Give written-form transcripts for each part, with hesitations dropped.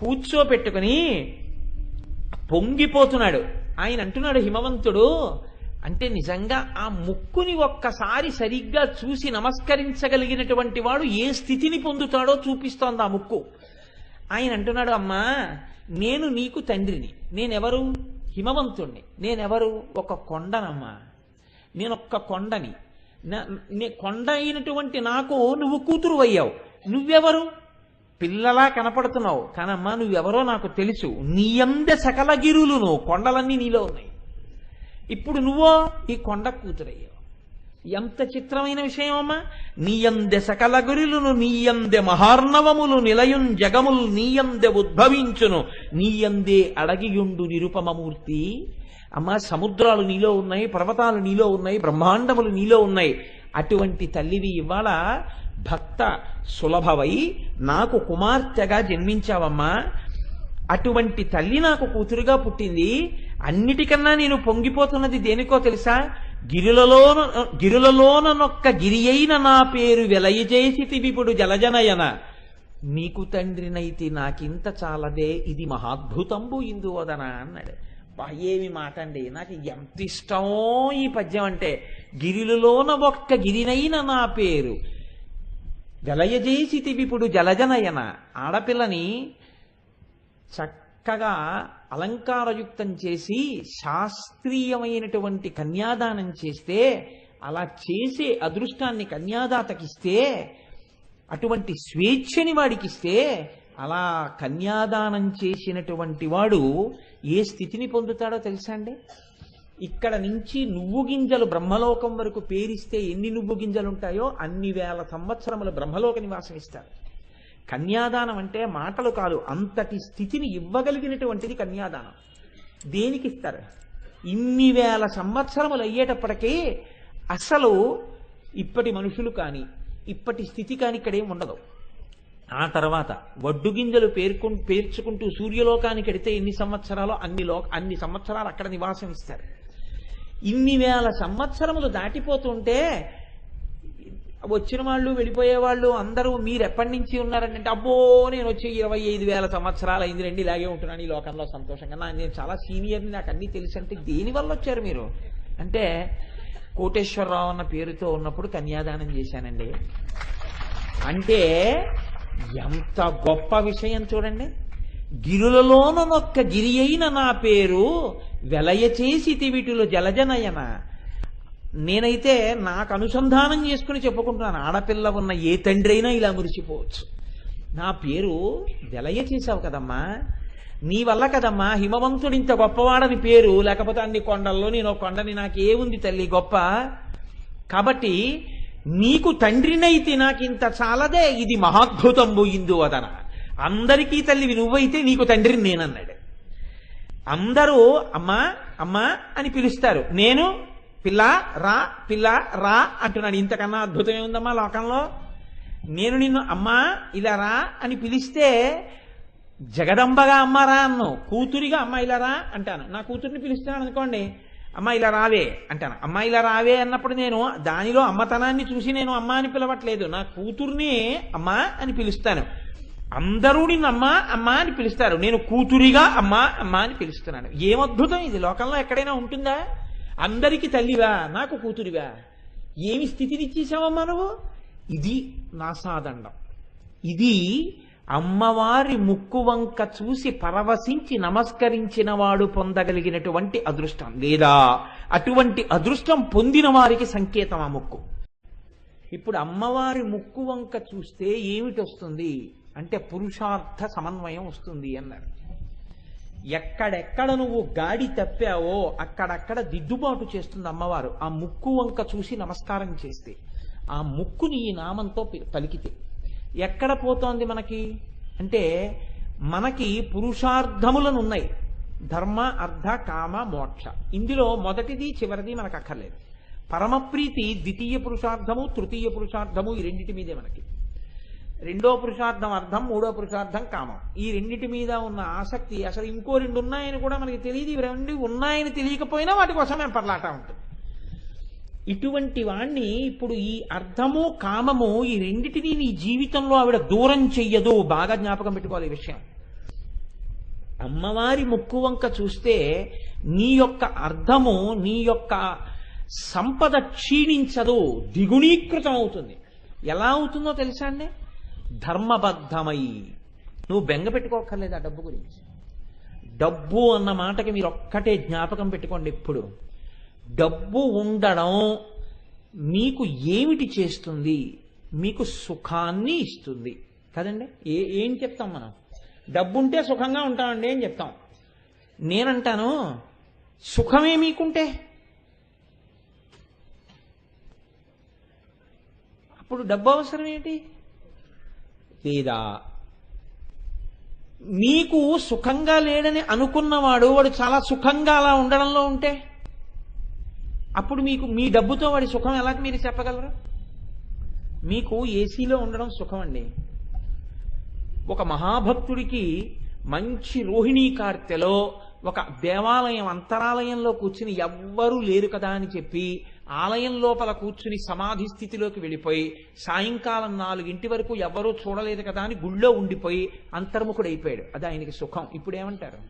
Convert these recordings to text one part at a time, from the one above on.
కూర్చోపెట్టుకుని పొంగిపోతున్నాడు. ఆయన అంటున్నాడు హిమవంతుడు, అంటే నిజంగా ఆ ముక్కుని ఒక్కసారి సరిగ్గా చూసి నమస్కరించగలిగినటువంటి వాడు ఏ స్థితిని పొందుతాడో చూపిస్తోంది ఆ ముక్కు. ఆయన అంటున్నాడు, అమ్మా నేను నీకు తండ్రిని. నేనెవరు? హిమవంతుణ్ణి. నేనెవరు? ఒక కొండనమ్మా. నేనొక్క కొండని. కొండ అయినటువంటి నాకు నువ్వు కూతురు అయ్యావు. నువ్వెవరు? పిల్లలా కనపడుతున్నావు కానమ్మా నువ్వెవరో నాకు తెలుసు. నీయందె సకల గిరులును, కొండలన్నీ నీలో ఉన్నాయి. ఇప్పుడు నువ్వో ఈ కొండ కూతురయ్యావు. ఎంత చిత్రమైన విషయం అమ్మా. నీయందె సకల గిరులును, నీయందె మహార్ణవములు నిలయున్ జగములు, నీయందె ఉద్భవించును, నీయందే అడగియుండు నిరుపమమూర్తి. అమ్మా సముద్రాలు నీలో ఉన్నాయి, పర్వతాలు నీలో ఉన్నాయి, బ్రహ్మాండములు నీలో ఉన్నాయి. అటువంటి తల్లివి ఇవాళ భక్త సులభవై నాకు కుమార్తెగా జన్మించావమ్మా. అటువంటి తల్లి నాకు కూతురుగా పుట్టింది. అన్నిటికన్నా నేను పొంగిపోతున్నది దేనికో తెలుసా? గిరులలోనొక్క గిరి అయిన నా పేరు వెలయచేసి విపుడు జలజనయన. నీకు తండ్రినైతే నాకింత చాలదే, ఇది మహాద్భుతంబు ఇందువదన అన్నాడు. ఏమి మాట అండి, నాకు ఎంత ఇష్టమో ఈ పద్యం అంటే. గిరిలోన ఒక్క గిరినైన నా పేరు వెలయజేసి విపుడు జలజనయన. ఆడపిల్లని చక్కగా అలంకారయుక్తం చేసి శాస్త్రీయమైనటువంటి కన్యాదానం చేస్తే, అలా చేసే అదృష్టాన్ని కన్యాదాతకిస్తే, అటువంటి స్వేచ్ఛని వాడికిస్తే, అలా కన్యాదానం చేసినటువంటి వాడు ఏ స్థితిని పొందుతాడో తెలుసా అండి? ఇక్కడ నుంచి నువ్వు గింజలు బ్రహ్మలోకం వరకు పేరిస్తే ఎన్ని నువ్వు గింజలు ఉంటాయో అన్ని వేల సంవత్సరముల బ్రహ్మలోక నివాసం ఇస్తారు. కన్యాదానం అంటే మాటలు కాదు, అంతటి స్థితిని ఇవ్వగలిగినటువంటిది కన్యాదానం. దేనికి ఇస్తారు? ఇన్ని వేల సంవత్సరములు అయ్యేటప్పటికీ అసలు ఇప్పటి మనుషులు కానీ ఇప్పటి స్థితి కానీ ఇక్కడేం ఉండదు. ఆ తర్వాత వడ్డు గింజలు పేర్చుకుంటూ సూర్యలోకానికి ఎడితే ఎన్ని సంవత్సరాలు అన్ని సంవత్సరాలు అక్కడ నివాసం ఇస్తారు. ఇన్ని వేల సంవత్సరములు దాటిపోతుంటే వచ్చిన వాళ్ళు వెళ్ళిపోయేవాళ్ళు అందరూ మీరు ఎప్పటి నుంచి ఉన్నారంటే, అబ్బో నేను వచ్చి 25,000 సంవత్సరాలు అయింది రండి, ఇలాగే ఉంటున్నాను ఈ లోకంలో సంతోషంగా, నేను చాలా సీనియర్ని, నాకు అన్నీ తెలుసు. అంటే దేనివల్ల వచ్చారు మీరు అంటే, కోటేశ్వరరావు అన్న పేరుతో ఉన్నప్పుడు కన్యాదానం చేశానండి అంటే ఎంత గొప్ప విషయం చూడండి. గిరులలోనొక్క గిరి అయిన నా పేరు వెలయచేసి తివిటులు జలజనయన. నేనైతే నాకు అనుసంధానం చేసుకుని చెప్పుకుంటున్నాను, ఆడపిల్ల ఉన్న ఏ తండ్రి అయినా ఇలా మురిసిపోవచ్చు. నా పేరు వెలయ చేశావు కదమ్మా, నీ వల్ల కదమ్మా హిమవంతుడు ఇంత గొప్పవాడని పేరు. లేకపోతే అన్ని కొండల్లో నేను కొండని, నాకేముంది తల్లి గొప్ప. కాబట్టి నీకు తండ్రినైతే నాకింత చాలదే, ఇది మహాద్భుతంబు ఇందువదన. అందరికీ తల్లివి నువ్వైతే నీకు తండ్రిని నేనన్నాడు. అందరూ అమ్మా అమ్మా అని పిలుస్తారు, నేను పిల్ల రా అంటున్నాడు. ఇంతకన్నా అద్భుతం ఏముందమ్మా లోకంలో? నేను నిన్ను అమ్మా ఇలా రా అని పిలిస్తే జగదంబగా అమ్మ రా అన్ను, కూతురిగా అమ్మ ఇలా రా అంటాను. నా కూతుర్ని పిలుస్తున్నాను అనుకోండి, అమ్మ ఇలా రావే అంటాను. అమ్మ ఇలా రావే అన్నప్పుడు నేను దానిలో అమ్మతనాన్ని చూసి నేను అమ్మ అని పిలవట్లేదు, నా కూతుర్ని అమ్మా అని పిలుస్తాను. అందరూ నిన్ను అమ్మా అమ్మా అని పిలుస్తారు, నేను కూతురిగా అమ్మా అమ్మా అని పిలుస్తున్నాను. ఏమద్భుతం ఇది! లోకంలో ఎక్కడైనా ఉంటుందా? అందరికీ తల్లివా, నాకు కూతురివా? ఏమి స్థితినిచ్చేసావమ్మా నువ్వు? ఇది నాసాదండం. ఇది అమ్మవారి ముక్కు వంక చూసి పరవశించి నమస్కరించిన వాడు పొందగలిగినటువంటి అదృష్టం, లేదా అటువంటి అదృష్టం పొందిన వారికి సంకేతం ఆ ముక్కు. ఇప్పుడు అమ్మవారి ముక్కు వంక చూస్తే ఏమిటి వస్తుంది అంటే పురుషార్థ సమన్వయం వస్తుంది అన్నారు. ఎక్కడెక్కడ నువ్వు గాడి తప్పావో అక్కడక్కడ దిద్దుబాటు చేస్తుంది అమ్మవారు ఆ ముక్కు వంక చూసి నమస్కారం చేస్తే. ఆ ముక్కుని ఈ నామంతో పలికితే ఎక్కడ పోతోంది మనకి అంటే, మనకి పురుషార్థములను ఉన్నాయి, ధర్మ అర్థ కామ మోక్ష. ఇందులో మొదటిది చివరిది మనకు అక్కర్లేదు. పరమప్రీతి ద్వితీయ పురుషార్థము, తృతీయ పురుషార్థము, ఈ రెండింటి మీదే మనకి. రెండో పురుషార్థం అర్థం, మూడో పురుషార్థం కామం. ఈ రెండింటి మీద ఉన్న ఆసక్తి, అసలు ఇంకో రెండు ఉన్నాయని కూడా మనకి తెలియదు. ఇవి రెండు ఉన్నాయని తెలియకపోయినా వాటి కోసం మేము పర్లాట ఉంటుంది. ఇటువంటి వాణ్ణి ఇప్పుడు ఈ అర్థము కామము ఈ రెండిటిని నీ జీవితంలో ఆవిడ దూరం చెయ్యదు. బాగా జ్ఞాపకం పెట్టుకోవాలి ఈ విషయం. అమ్మవారి ముక్కు వంక చూస్తే నీ యొక్క అర్థము, నీ యొక్క సంపద క్షీణించదు, ద్విగుణీకృతం అవుతుంది. ఎలా అవుతుందో తెలుసా అండి? ధర్మబద్ధమై. నువ్వు బెంగ పెట్టుకోక్కర్లేదు ఆ డబ్బు గురించి. డబ్బు అన్న మాటకి మీరు ఒక్కటే జ్ఞాపకం పెట్టుకోండి ఎప్పుడు. డబ్బు ఉండడం మీకు ఏమిటి చేస్తుంది? మీకు సుఖాన్ని ఇస్తుంది కదండి. ఏం చెప్తాం మనం? డబ్బు ఉంటే సుఖంగా ఉంటామండి అని చెప్తాం. నేనంటాను, సుఖమే మీకుంటే అప్పుడు డబ్బు అవసరం ఏంటి? లేదా మీకు సుఖంగా లేడని అనుకున్నవాడు వాడు చాలా సుఖంగా అలా ఉండడంలో ఉంటే అప్పుడు మీకు మీ డబ్బుతో వాడి సుఖం ఎలా మీరు చెప్పగలరు? మీకు ఏసీలో ఉండడం సుఖం అండి. ఒక మహాభక్తుడికి మంచి రోహిణీ కార్తెలో ఒక దేవాలయం అంతరాలయంలో కూర్చుని ఎవ్వరూ లేరు కదా అని చెప్పి ఆలయం లోపల కూర్చుని సమాధి స్థితిలోకి వెళ్ళిపోయి సాయంకాలం 4 వరకు ఎవ్వరూ చూడలేదు కదా అని గుళ్ళో ఉండిపోయి అంతర్ముఖుడైపోయాడు. అది ఆయనకి సుఖం. ఇప్పుడు ఏమంటారు?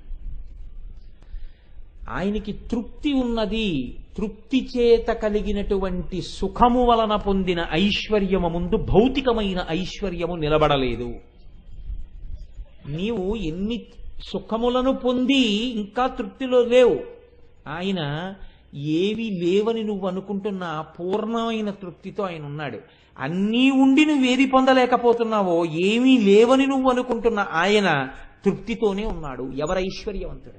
ఆయనకి తృప్తి ఉన్నది. తృప్తి చేత కలిగినటువంటి సుఖము వలన పొందిన ఐశ్వర్యము ముందు భౌతికమైన ఐశ్వర్యము నిలబడలేదు. నీవు ఎన్ని సుఖములను పొంది ఇంకా తృప్తిలో లేవు. ఆయన ఏవి లేవని నువ్వు అనుకుంటున్నా పూర్ణమైన తృప్తితో ఆయన ఉన్నాడు. అన్నీ ఉండి నువ్వేది పొందలేకపోతున్నావో, ఏమీ లేవని నువ్వు అనుకుంటున్న ఆయన తృప్తితోనే ఉన్నాడు. ఎవరు ఐశ్వర్యవంతుడు?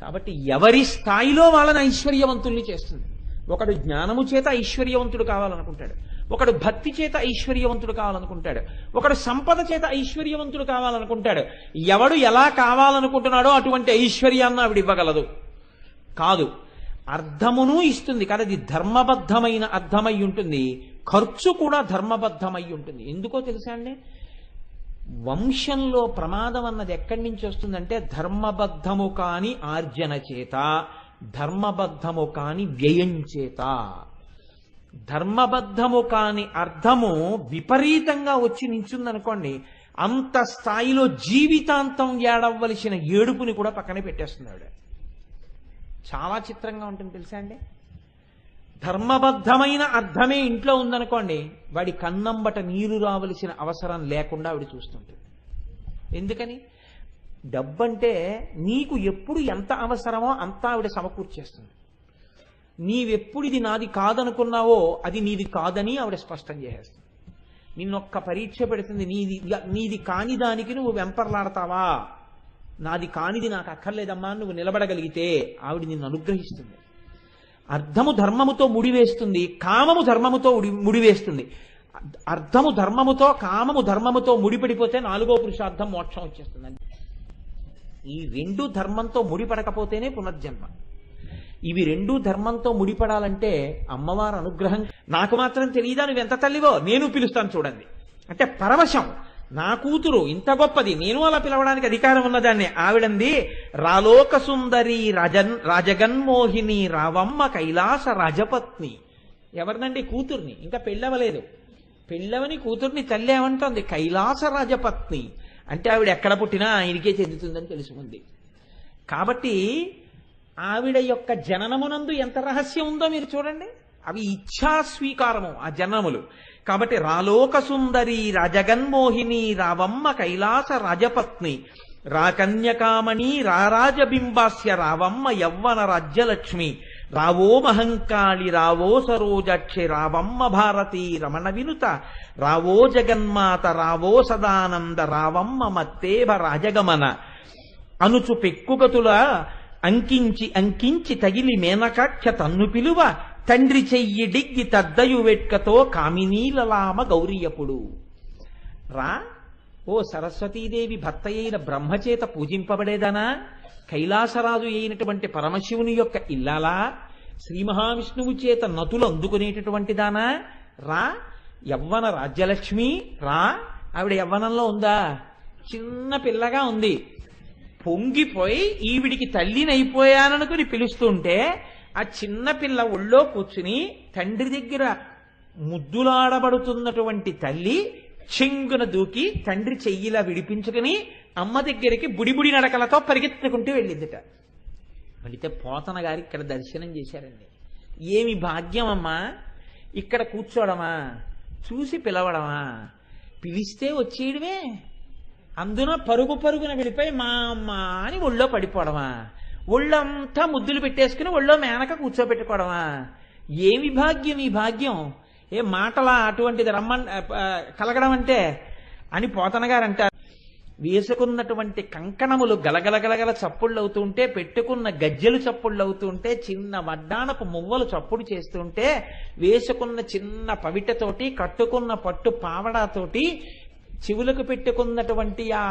కాబట్టి ఎవరి స్థాయిలో వాళ్ళని ఐశ్వర్యవంతుల్ని చేస్తుంది. ఒకడు జ్ఞానము చేత ఐశ్వర్యవంతుడు కావాలనుకుంటాడు, ఒకడు భక్తి చేత ఐశ్వర్యవంతుడు కావాలనుకుంటాడు, ఒకడు సంపద చేత ఐశ్వర్యవంతుడు కావాలనుకుంటాడు. ఎవడు ఎలా కావాలనుకుంటున్నాడో అటువంటి ఐశ్వర్యాన్ని ఆవిడ ఇవ్వగలదు కాదు. అర్థమును ఇస్తుంది కానీ అది ధర్మబద్ధమైన అర్థమై ఉంటుంది. ఖర్చు కూడా ధర్మబద్ధమై ఉంటుంది. ఎందుకో తెలుసా అండి? వంశంలో ప్రమాదం అన్నది ఎక్కడి నుంచి వస్తుందంటే ధర్మబద్ధము కాని ఆర్జన చేత, ధర్మబద్ధము కాని వ్యయం చేత. ధర్మబద్ధము కాని అర్థము విపరీతంగా వచ్చి నించుందనుకోండి, అంత స్థాయిలో జీవితాంతం ఏడవలసిన ఏడుపుని కూడా పక్కనే పెట్టేస్తుంది ఆవిడ. చాలా చిత్రంగా ఉంటుంది తెలుసా అండి? ధర్మబద్ధమైన అర్థమే ఇంట్లో ఉందనుకోండి, వాడి కన్నంబట నీరు రావలసిన అవసరం లేకుండా ఆవిడ చూస్తుంటుంది. ఎందుకని? డబ్బంటే నీకు ఎప్పుడు ఎంత అవసరమో అంతా ఆవిడ సమకూర్చేస్తుంది. నీవెప్పుడు ఇది నాది కాదనుకున్నావో అది నీది కాదని ఆవిడ స్పష్టం చేసేస్తుంది. నిన్నొక్క పరీక్ష పెడుతుంది. నీది కాని దానికి నువ్వు వెంపర్లాడతావా? నాది కానిది నాకు అక్కర్లేదమ్మా నువ్వు నిలబడగలిగితే ఆవిడ నిన్ను అనుగ్రహిస్తుంది. అర్థము ధర్మముతో ముడివేస్తుంది, కామము ధర్మముతో ముడివేస్తుంది. అర్థము ధర్మముతో, కామము ధర్మముతో ముడిపడిపోతే 4వ పురుషార్థం మోక్షం వచ్చేస్తుంది. ఈ 2 ధర్మంతో ముడిపడకపోతేనే పునర్జన్మ. ఇవి 2 ధర్మంతో ముడిపడాలంటే అమ్మవారి అనుగ్రహం. నాకు మాత్రం తెలియదా నువ్వెంత తల్లివో, నేను పిలుస్తాను చూడండి అంటే పరవశం. నా కూతురు ఇంత గొప్పది, నేను అలా పిలవడానికి అధికారం ఉన్నదాన్ని. ఆవిడంది, రాలోక సుందరి రాజగన్మోహిని రావమ్మ కైలాస రాజపత్ని. ఎవరినండి? కూతుర్ని. ఇంకా పెళ్ళవలేదు. పెళ్ళవని కూతుర్ని తల్లి ఏమంటోంది? కైలాస రాజపత్ని. అంటే ఆవిడ ఎక్కడ పుట్టినా ఆయనకే చెందుతుందని తెలుసుకుంది. కాబట్టి ఆవిడ యొక్క జననమునందు ఎంత రహస్యం ఉందో మీరు చూడండి. అవి ఇచ్ఛా స్వీకారము ఆ జననములు. కాబట్టి రాలోక సుందరి రాజగన్మోహిని రావమ్మ కైలాస రాజపత్ని రాకన్యకామణి రారాజబింబాస్య రావమ్మ యవ్వన రాజ్యలక్ష్మి రావో మహంకాళి రావో సరోజాక్షి రావమ్మ భారతీ రమణ వినుత రావో జగన్మాత రావో సదానంద రావమ్మ మత్తేభ రాజగమన అనుచు పెక్కుగతుల అంకించి అంకించి తగిలి మేనకాక్ష తన్ను పిలువ తండ్రి చెయ్యి డిగ్గి తద్దయు వెట్కతో కామినీలలామ గౌరియపుడు. రా ఓ సరస్వతీదేవి భర్త అయిన బ్రహ్మచేత పూజింపబడేదనా, కైలాసరాజు అయినటువంటి పరమశివుని యొక్క ఇల్లాలా, శ్రీ మహావిష్ణువు చేత నతులు అందుకునేటటువంటి దానా, రా యవ్వన రాజ్యలక్ష్మి రా. ఆవిడ యవ్వనంలో ఉందా? చిన్న పిల్లగా ఉంది. పొంగిపోయి ఈవిడికి తల్లినైపోయాననుకుని పిలుస్తుంటే ఆ చిన్న పిల్ల ఒళ్ళో కూర్చుని తండ్రి దగ్గర ముద్దులాడబడుతున్నటువంటి తల్లి చెంగున దూకి తండ్రి చెయ్యిలా విడిపించుకుని అమ్మ దగ్గరికి బుడిబుడి నడకలతో పరిగెత్తుకుంటూ వెళ్ళిందిట. వెళితే పోతన గారు ఇక్కడ దర్శనం చేశారండి. ఏమి భాగ్యం అమ్మా, ఇక్కడ కూర్చోవడమా, చూసి పిలవడమా, పిలిస్తే వచ్చేయడమే, అందున పరుగు పరుగున వెళ్ళిపోయి మా అమ్మ అని ఒళ్ళో పడిపోవడమా, ఒళ్ళంతా ముద్దులు పెట్టేసుకుని ఒళ్ళో మేనక కూర్చోబెట్టుకోవడమా, ఏమి భాగ్యం ఈ భాగ్యం, ఏ మాటలా అటువంటిది కలగడం అంటే అని పోతన గారు అంటారు. వేసుకున్నటువంటి కంకణములు గలగలగలగల చప్పుళ్ళు అవుతుంటే, పెట్టుకున్న గజ్జెలు చప్పుళ్ళు అవుతుంటే, చిన్న వడ్డానపు మువ్వలు చప్పుడు చేస్తుంటే, వేసుకున్న చిన్న పవిటతోటి, కట్టుకున్న పట్టు పావడాతోటి, చెవులకు పెట్టుకున్నటువంటి ఆ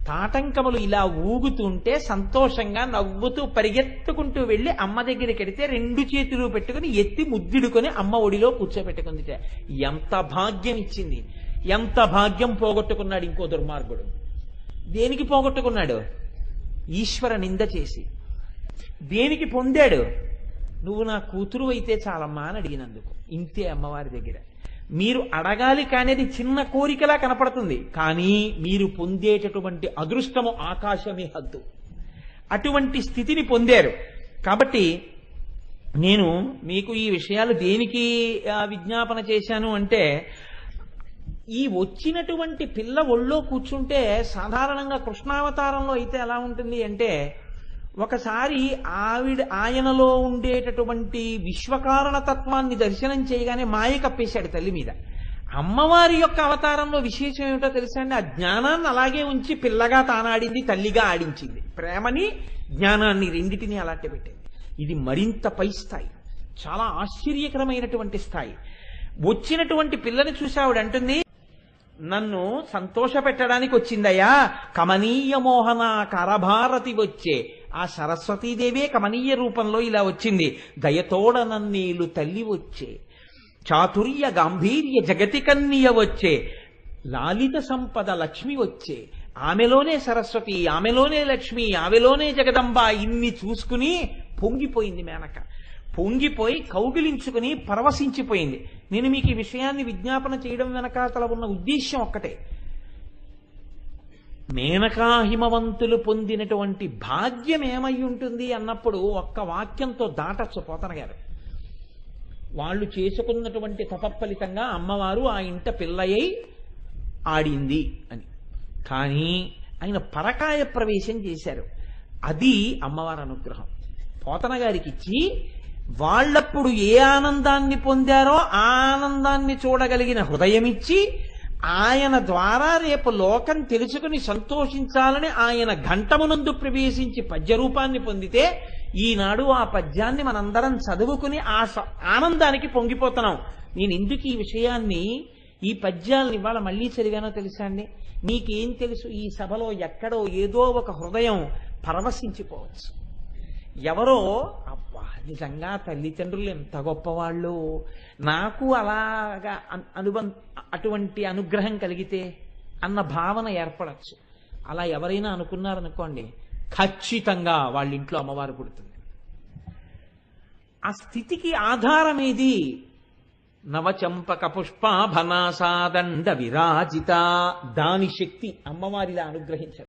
తాటంకములు ఇలా ఊగుతుంటే సంతోషంగా నవ్వుతూ పరిగెత్తుకుంటూ వెళ్ళి అమ్మ దగ్గరికి వెడితే 2 చేతులు పెట్టుకుని ఎత్తి ముద్దిడుకొని అమ్మ ఒడిలో కూర్చోబెట్టుకుంది. ఎంత భాగ్యం ఇచ్చింది, ఎంత భాగ్యం పోగొట్టుకున్నాడు ఇంకో దుర్మార్గుడు. దేనికి పోగొట్టుకున్నాడు? ఈశ్వర నింద చేసి. దేనికి పొందాడు? నువ్వు నా కూతురు అయితే చాలమ్మా అని అడిగినందుకు. ఇంతే అమ్మవారి దగ్గర. మీరు అడగాలి కానీ అది చిన్న కోరికలా కనపడుతుంది, కానీ మీరు పొందేటటువంటి అదృష్టము ఆకాశమే హద్దు. అటువంటి స్థితిని పొందారు. కాబట్టి నేను మీకు ఈ విషయాలు దేనికి విజ్ఞాపన చేశాను అంటే, ఈ వచ్చినటువంటి పిల్ల ఒళ్ళో కూర్చుంటే సాధారణంగా కృష్ణావతారంలో అయితే ఎలా ఉంటుంది అంటే, ఒకసారి ఆయనలో ఉండేటటువంటి విశ్వకారణ తత్వాన్ని దర్శనం చేయగానే మాయ కప్పేశాడు తల్లి మీద. అమ్మవారి యొక్క అవతారంలో విశేషం ఏమిటో తెలుసా అండి? ఆ జ్ఞానాన్ని అలాగే ఉంచి పిల్లగా తానాడింది, తల్లిగా ఆడించింది. ప్రేమని జ్ఞానాన్ని రెండిటిని అలాంటి పెట్టింది. ఇది మరింత పై స్థాయి, చాలా ఆశ్చర్యకరమైనటువంటి స్థాయి. వచ్చినటువంటి పిల్లని చూసి ఆవిడ అంటుంది, నన్ను సంతోష పెట్టడానికి వచ్చిందయ్యా, కమనీయ మోహన కరభారతి వచ్చే. ఆ సరస్వతీదేవే కమనీయ రూపంలో ఇలా వచ్చింది. దయతోడ నన్నీలు తల్లి వచ్చే, చాతుర్య గాంభీర్య జగతి కన్య వచ్చే, లాలిత సంపద లక్ష్మి వచ్చే. ఆమెలోనే సరస్వతి, ఆమెలోనే లక్ష్మి, ఆమెలోనే జగదంబ. ఇన్ని చూసుకుని పొంగిపోయింది మేనక. పొంగిపోయి కౌగిలించుకుని పరవశించిపోయింది. నేను మీకు ఈ విషయాన్ని విజ్ఞాపన చేయడం వెనకాతల ఉన్న ఉద్దేశ్యం ఒక్కటే. మేనకా హిమవంతులు పొందినటువంటి భాగ్యం ఏమై ఉంటుంది అన్నప్పుడు ఒక్క వాక్యంతో దాటచ్చు పోతన గారు. వాళ్ళు చేసుకున్నటువంటి తపఫలితంగా అమ్మవారు ఆ ఇంట పిల్లయ్యి ఆడింది అని. కానీ ఆయన పరకాయ ప్రవేశం చేశారు. అది అమ్మవారి అనుగ్రహం. పోతన గారికి ఇచ్చి వాళ్ళప్పుడు ఏ ఆనందాన్ని పొందారో ఆ ఆనందాన్ని చూడగలిగిన హృదయం ఇచ్చి, ఆయన ద్వారా రేపు లోకం తెలుసుకుని సంతోషించాలని ఆయన ఘంటమునందు ప్రవేశించి పద్యరూపాన్ని పొందితే, ఈనాడు ఆ పద్యాన్ని మనందరం చదువుకుని ఆ ఆనందానికి పొంగిపోతున్నాం. నేను ఎందుకు ఈ విషయాన్ని, ఈ పద్యాలను ఇవాళ మళ్ళీ చదివానో తెలుసా అండి? మీకేం తెలుసు, ఈ సభలో ఎక్కడో ఏదో ఒక హృదయం పరవశించిపోవచ్చు. ఎవరో అబ్బా నిజంగా తల్లిదండ్రులు ఎంత గొప్పవాళ్ళు, నాకు అలాగా అటువంటి అనుగ్రహం కలిగితే అన్న భావన ఏర్పడచ్చు. అలా ఎవరైనా అనుకున్నారనుకోండి, ఖచ్చితంగా వాళ్ళ ఇంట్లో అమ్మవారు పుడుతుంది. ఆ స్థితికి ఆధారమేది? నవచంపక పుష్పాభనాసాదండ విరాజిత. దాని శక్తి అమ్మవారిలా అనుగ్రహించారు.